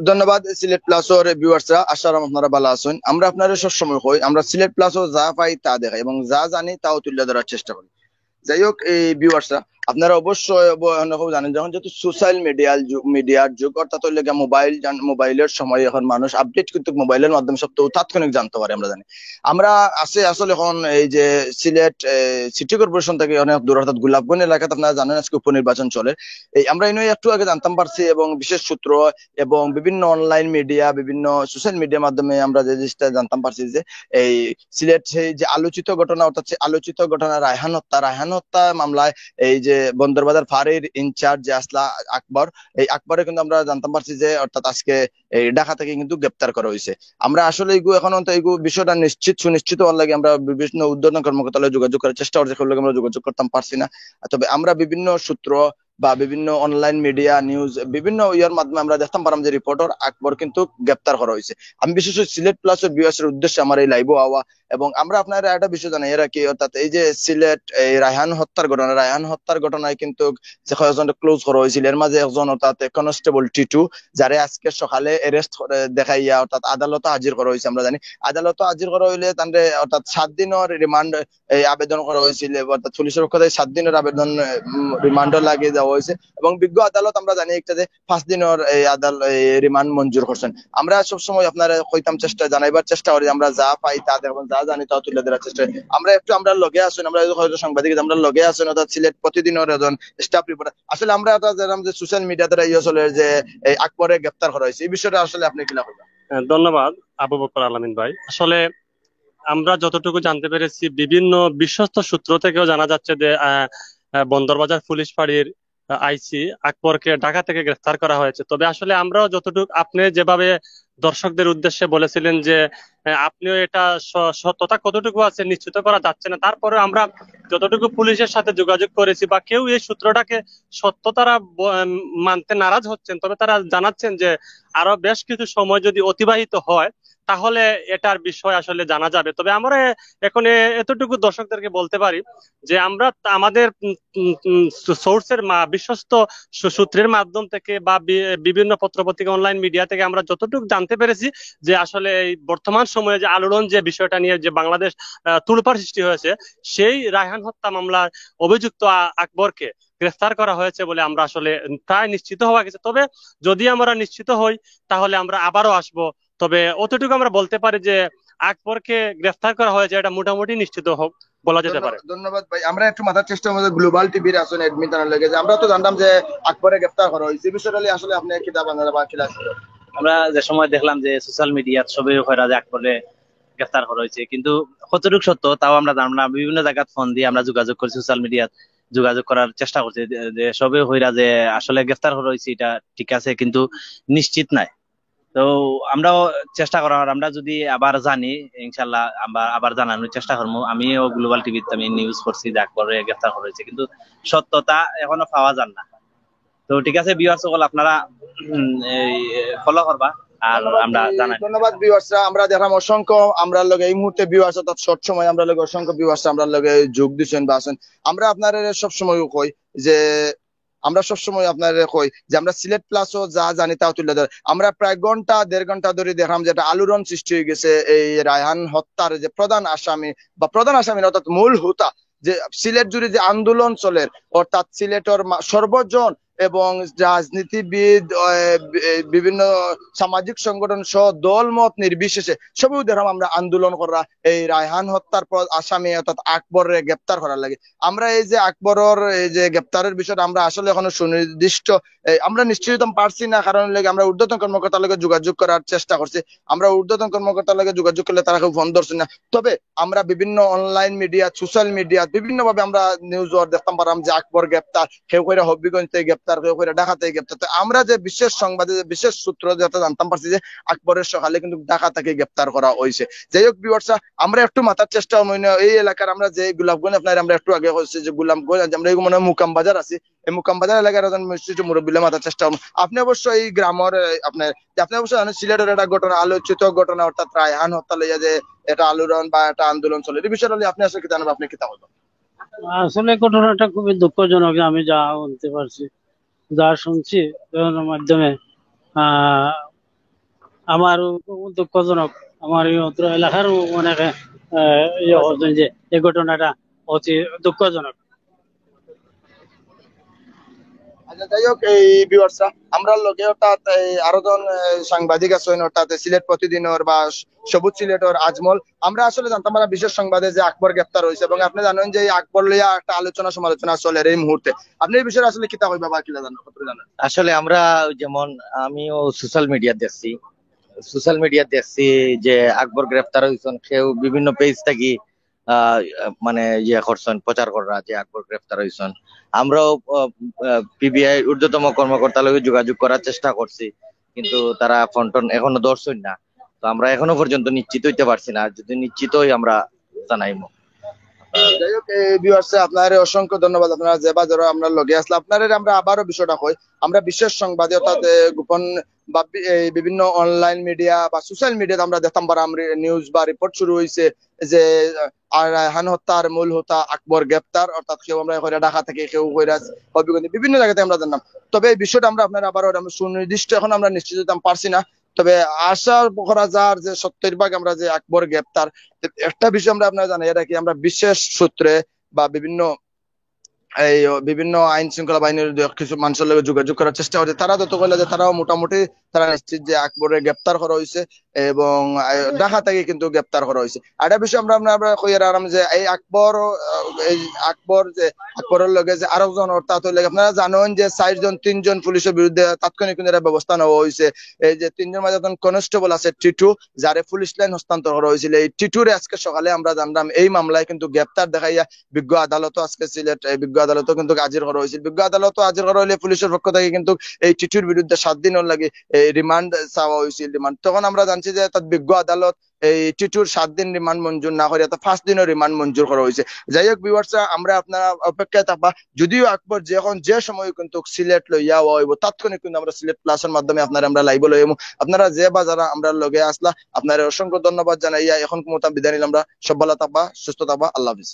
ধন্যবাদ সিলেট প্লাসর ভিউয়ার্সরা, আশা করি আপনারা ভালো আছেন। আমরা আপনারা সবসময় কই আমরা সিলেট প্লাসও যা পাই তা দেখাই এবং যা জানি তাও তুলে ধরার চেষ্টা করি। যাই হোক, এই ভিউয়ার্সরা আপনারা অবশ্যই জানেন, যখন যেহেতু সোশ্যাল মিডিয়ার যুগ, অর্থাৎ হইলে গিয়া মোবাইলের সময়, এখন মানুষ আপডেট কিন্তু মোবাইলের মাধ্যমে সব তো তাৎক্ষণিক জানতে পারে। আমরা জানি আমরা আছে আসলে এখন এই যে সিলেট সিটি কর্পোরেশন থেকে অনেক দূর, অর্থাৎ গোলাপগঞ্জ এলাকাতে আপনারা জানেন আজকে উপনির্বাচন চলে। এই আমরা এই একটু আগে জানতাম পারছি এবং বিশেষ সূত্র এবং বিভিন্ন অনলাইন মিডিয়া, বিভিন্ন সোশ্যাল মিডিয়ার মাধ্যমে আমরা যে জিনিসটা জানতাম পারছি যে এই সিলেট সেই যে আলোচিত ঘটনা, অর্থাৎ আলোচিত ঘটনা রায়হান হত্যা মামলায় এই যে বন্দরবাজার ফাঁড়ির ইনচার্জ যে আসলা আকবর, এই আকবরে কিন্তু আমরা জানতাম পারছি যে অর্থাৎ আজকে এই ঢাকা থেকে কিন্তু গ্রেপ্তার করা হয়েছে। আমরা আসলে এইগু এখন এইগু বিষয়টা সুনিশ্চিত হওয়ার লাগে আমরা বিভিন্ন উদ্বোধন কর্মকর্তার যোগাযোগ করার চেষ্টা করছি, আমরা যোগাযোগ করতাম পারছি না। তবে আমরা বিভিন্ন সূত্র বা বিভিন্ন অনলাইন মিডিয়া নিউজ বিভিন্ন ইয়ার মাধ্যমে আমরা দেখতাম পারলাম যে রিপোর্টার আকবর কিন্তু গ্রেপ্তার করা হয়েছে। আমি বিশেষ সিলেট প্লাসের ভিউয়ার্সের উদ্দেশ্যে আমার এই লাইভ আওয়া এবং আমরা আপনার একটা বিষয় জানাই এরা কি, অর্থাৎ এই যে সিলেট এই রায়হান হত্যার ঘটনায় কিন্তু যে কয়েকজন ক্লোজ করা হয়েছিল, এর মাঝে একজন অর্থাৎ কনস্টেবল টিটু, যারে আজকে সকালে অ্যারেস্ট দেখাইয়া অর্থাৎ আদালতে হাজির করা হয়েছে। আমরা জানি আদালতে হাজির করা হইলে তাদের অর্থাৎ 7 দিনের রিমান্ড আবেদন করা হয়েছিল, অর্থাৎ পুলিশের পক্ষ থেকে 7 দিনের আবেদন রিমান্ড লাগিয়ে দেওয়া হয়েছে এবং বিজ্ঞ আদালত আমরা জানি একটা যে 5 দিনের এই রিমান্ড মঞ্জুর করছেন। আমরা সবসময় আপনারা কইতাম জানাইবার চেষ্টা করি, আমরা যা পাই তা দেখুন, যা জানি তা তুলে ধরার চেষ্টা করি। আমরা লগে আসুন, আমরা হয়তো সাংবাদিক আমরা লগে আসুন, অর্থাৎ সিলেট প্রতিদিনের একজন স্টাফ রিপোর্টার। আসলে আমরা যে সোশ্যাল মিডিয়া দ্বারা চলে যে এই আকবরে গ্রেপ্তার করা হয়েছে, এই বিষয়টা আসলে আপনি কি লাগবে? ধন্যবাদ আবু বকর আলামিন ভাই। আসলে আমরা যতটুকু জানতে পেরেছি বিভিন্ন বিশ্বস্ত সূত্র থেকেও জানা যাচ্ছে যে বন্দরবাজার পুলিশ ফাঁড়ির আইসি আকবরকে ঢাকা থেকে গ্রেফতার করা হয়েছে। তবে আসলে আমরাও যতটুকু, আপনি যেভাবে দর্শকদের উদ্দেশ্যে বলেছিলেন যে আপনিও এটা সত্যতা কতটুকু আছে নিশ্চিত করা যাচ্ছে না, তারপরে আমরা যতটুকু পুলিশের সাথে যোগাযোগ করেছি বা কেউ এই সূত্রটাকে সত্য তারা মানতে নারাজ হচ্ছেন, তবে তারা জানাচ্ছেন যে আরো বেশ কিছু সময় যদি অতিবাহিত হয় তাহলে এটার বিষয় আসলে জানা যাবে। তবে আমরা এখন এতটুকু দর্শকদেরকে বলতে পারি যে আমরা আমাদের সোর্সের বিশ্বস্ত সূত্রের মাধ্যম থেকে বা বিভিন্ন পত্রপত্রিকা অনলাইন মিডিয়া থেকে আমরা যতটুকু জানতে পেরেছি যে আসলে এই বর্তমান সময়ে যে আলোড়ন যে বিষয়টা নিয়ে যে বাংলাদেশ তুলপাড় সৃষ্টি হয়েছে, সেই রায়হান হত্যা মামলার অভিযুক্ত আকবরকে গ্রেফতার করা হয়েছে বলে আমরা আসলে প্রায় নিশ্চিত হওয়া গেছে। তবে যদি আমরা নিশ্চিত হই তাহলে আমরা আবারও আসব। তবে অতটুকু আমরা বলতে পারি যে আকবরকে গ্রেফতার করা হয়েছে, এটা মোটামুটি নিশ্চিত হোক বলা যেতে পারে। ধন্যবাদ ভাই। আমরা একটু মাথার চেষ্টা আমাদের গ্লোবাল টিভির আসলে অ্যাডমিন জানার লাগে যে আমরা তো জানতাম যে আকবরে গ্রেফতার করা হয়েছে, বিষয়টা আসলে আপনি কিতাব আনারা বা কিলা? আমরা যে সময় দেখলাম যে সোশ্যাল মিডিয়া ছবি হয়ে যে আকবরে গ্রেফতার করা হয়েছে, কিন্তু কতটুকু সত্য তাও আমরা জানলাম না। বিভিন্ন জায়গায় ফোন দিয়ে আমরা যোগাযোগ করছি, সোশ্যাল মিডিয়া যোগাযোগ করার চেষ্টা করছি যে সবে হইরা যে আসলে গ্রেফতার করা হয়েছে এটা ঠিক আছে, কিন্তু নিশ্চিত নাই। তো আমরাও চেষ্টা করা, আমরা যদি আবার জানি ইনশাল্লাহ আমরা আবার জানানোর চেষ্টা করবো। আমিও গ্লোবাল টিভিতে আমি নিউজ করছি যে আকবরে গ্রেফতার করা হয়েছে, কিন্তু সত্যতা এখনো পাওয়া যান না। তো ঠিক আছে ভিউয়ার্স সকল, আপনারা ফলো করবা আর আমরা জানাই। ধন্যবাদ ভিউয়ার্সরা, আমরা দেখলাম অসংখ্য আমরা লগে এই মুহূর্তে ভিউয়ার্স অর্থাৎ শর্ট সময় আমরা লগে অসংখ্য ভিউয়ার্স আমরা লগে যোগ দিচ্ছেন বা আছেন। আমরা আপনারা সবসময় কই যে আমরা সিলেট প্লাসও যা জানি তাও তুলে ধরে। আমরা প্রায় দেড় ঘন্টা ধরে দেখলাম যে একটা আলোড়ন সৃষ্টি হয়ে গেছে এই রায়হান হত্যার যে প্রধান আসামি অর্থাৎ মূল হুতা, যে সিলেট জুড়ে যে আন্দোলন চলে, অর্থাৎ সিলেটের সর্বজন এবং রাজনীতিবিদ বিভিন্ন সামাজিক সংগঠন সহ দল মত নির্বিশেষে সবই দেখলাম আমরা আন্দোলন করা এই রায়হান হত্যার আসামি অর্থাৎ আকবরের গ্রেপ্তার করার লাগে। আমরা এই যে আকবরের এই যে গ্রেপ্তারের বিষয়টা আমরা আসলে এখনো সুনির্দিষ্ট আমরা নিশ্চিত পারছি না, কারণ আমরা ঊর্ধ্বতন কর্মকর্তার লগে যোগাযোগ করার চেষ্টা করছি। আমরা ঊর্ধ্বতন কর্মকর্তার লগে যোগাযোগ করলে তারা কেউ ফোন ধরছে না। তবে আমরা বিভিন্ন অনলাইন মিডিয়া, সোশ্যাল মিডিয়া বিভিন্ন ভাবে আমরা নিউজ দেখতাম পারলাম যে আকবর গ্রেপ্তার, কেউ করে হবিগঞ্জ থেকে গ্রেপ্তার, কেউ করে ঢাকা থেকে গ্রেপ্তার। তো আমরা যে বিশেষ সংবাদে বিশেষ সূত্র যেটা জানতাম পারছি যে আকবরের সকালে কিন্তু ঢাকা থেকে গ্রেপ্তার করা হয়েছে। যাই হোক ভিউয়ার্সরা, আমরা একটু মাথার চেষ্টা এই এলাকার আমরা যে গোলাপগঞ্জ আপনার আমরা একটু আগে হচ্ছে যে গোলাপগঞ্জ আমরা মনে হয় মুকাম বাজার আছি, এই মুকাম বাজার এলাকার একজন মুরব্বী মাথার চেষ্টা করুন। আপনি অবশ্যই এই গ্রামের আপনি অবশ্যই জানেন সিলেটের একটা ঘটনা, আলোচিত ঘটনা, অর্থাৎ রায়হান হত্যা লইয়া যে এটা আলোড়ন বা একটা আন্দোলন চলে, এই বিষয়টা আপনি আসলে কি জানেন? আপনি কি তা বলবেন? আসলে ঘটনাটা খুবই দুঃখজনক। আমি যা বলতে পারছি, যা শুনছি মাধ্যমে আহ, আমার দুঃখজনক। আমার এই অত্র এলাকার অনেকে ইয়ে করছেন যে এই ঘটনাটা অতি দুঃখজনক। আচ্ছা, যাই হোক এই ভিউয়ার্সরা আমরা লগে অর্থাৎ এই আরো জন সাংবাদিক আছেন অর্থাৎ সিলেট প্রতিদিনের বা সবুজ সিলেটের আজমল। আমরা আসলে জানতাম না বিশেষ সংবাদে যে আকবর গ্রেপ্তার হয়েছে এবং আপনি জানেন যে এই আকবর লইয়া একটা আলোচনা সমালোচনা চলে এই মুহূর্তে। আপনি এই বিষয়ে আসলে কিতা হইবা বা কিলা জানেন কতটুকু জানেন? আসলে আমরা যেমন আমিও সোশ্যাল মিডিয়া দেখছি যে আকবর গ্রেফতার হয়েছেন, কেউ বিভিন্ন পেজ থেকে মানে ইয়ে করছেন, প্রচার করা যে আকবর গ্রেফতার হয়েছেন। আমরাও পিবিআই ঊর্ধ্বতম কর্মকর্তার লগে যোগাযোগ করার চেষ্টা করছি, কিন্তু তারা ফোন টোন এখনো ধরছেন না। তো আমরা এখনো পর্যন্ত নিশ্চিত হইতে পারছি না, যদি নিশ্চিত হই আমরা জানাইবো। যাই হোক এই ভিউয়ার্সে আপনার অসংখ্য ধন্যবাদ। আপনারা যে বা যারা আমরা লগে আসলে আপনার আমরা আবারও বিষয়টা কই, আমরা বিশেষ সংবাদে অর্থাৎ গোপন বা এই বিভিন্ন অনলাইন মিডিয়া বা সোশ্যাল মিডিয়াতে আমরা দেখতাম পারা নিউজ বা রিপোর্ট শুরু হয়েছে যে আর রায়হান হত্যার মূল হোতা আকবর গ্রেপ্তার, অর্থাৎ কেউ আমরা কইরা ঢাকা থেকে, কেউ কইরা হবিগঞ্জ, বিভিন্ন জায়গাতে আমরা জানলাম। তবে এই বিষয়টা আমরা আপনার আবারও সুনির্দিষ্ট এখন আমরা নিশ্চিত হতে পারছি না। তবে আশা করা যার যে 70% আমরা যে আকবর গ্রেপ্তার। একটা বিষয় আমরা আপনারা জানি, এটা কি আমরা বিশেষ সূত্রে বা এই বিভিন্ন আইন শৃঙ্খলা বাহিনীর কিছু মানুষের লগে যোগাযোগ করার চেষ্টা করছে, তারা যত কইলে যে তারাও মোটামুটি তারা নিশ্চিত যে আকবরের গ্রেপ্তার করা হয়েছে এবং ঢাকা থেকে কিন্তু গ্রেপ্তার করা হয়েছে। আর একটা বিষয় আমরা আমরা কই আরাম যে এই আকবর এই আকবর যে আকবরের লগে যে আরো জন অর্থাৎ হইলে আপনারা জানেন যে 4-3জন পুলিশের বিরুদ্ধে তাৎক্ষণিক কিন্তু একটা ব্যবস্থা নেওয়া হয়েছে। এই যে 3জন মাঝে একজন কনস্টেবল আছে টিটু, যারে পুলিশ লাইন হস্তান্তর করা হয়েছিল। এই টিটুরে আজকে সকালে আমরা জানলাম এই মামলায় কিন্তু গ্রেপ্তার দেখাইয়া বিজ্ঞ আদালতও আজকে সিলেট বিজ্ঞ আদালতও কিন্তু হাজির করা হয়েছিল। বিজ্ঞ আদালতও হাজির করা হইলে পুলিশের পক্ষ থেকে কিন্তু এই টিটুর বিরুদ্ধে 7 দিনের লাগে রিমান্ড চাওয়া হয়েছিল। রিমান্ড তখন আমরা জানছি যে তার বিজ্ঞ আদালত এই টিটুর 7 দিন রিমান্ড মঞ্জুর না করে 5 দিনের রিমান্ড মঞ্জুর করা হয়েছে। যাই হোক ভিউয়ার্সরা, আমরা আপনারা অপেক্ষায় থাকবা। যদিও আকবর যখন যে সময় কিন্তু সিলেট লইয়া হইব তাৎক্ষণিক কিন্তু আমরা সিলেট প্লাসের মাধ্যমে আপনারা আমরা লাইভ লইব। আপনারা যে বা যারা আমরা লগে আসলা আপনারা অসংখ্য ধন্যবাদ জানাইয়া এখন মতো বিদায় নিলাম। আমরা সব ভালো থাকবা, সুস্থ থাকবা, আল্লাহ হাফিজ।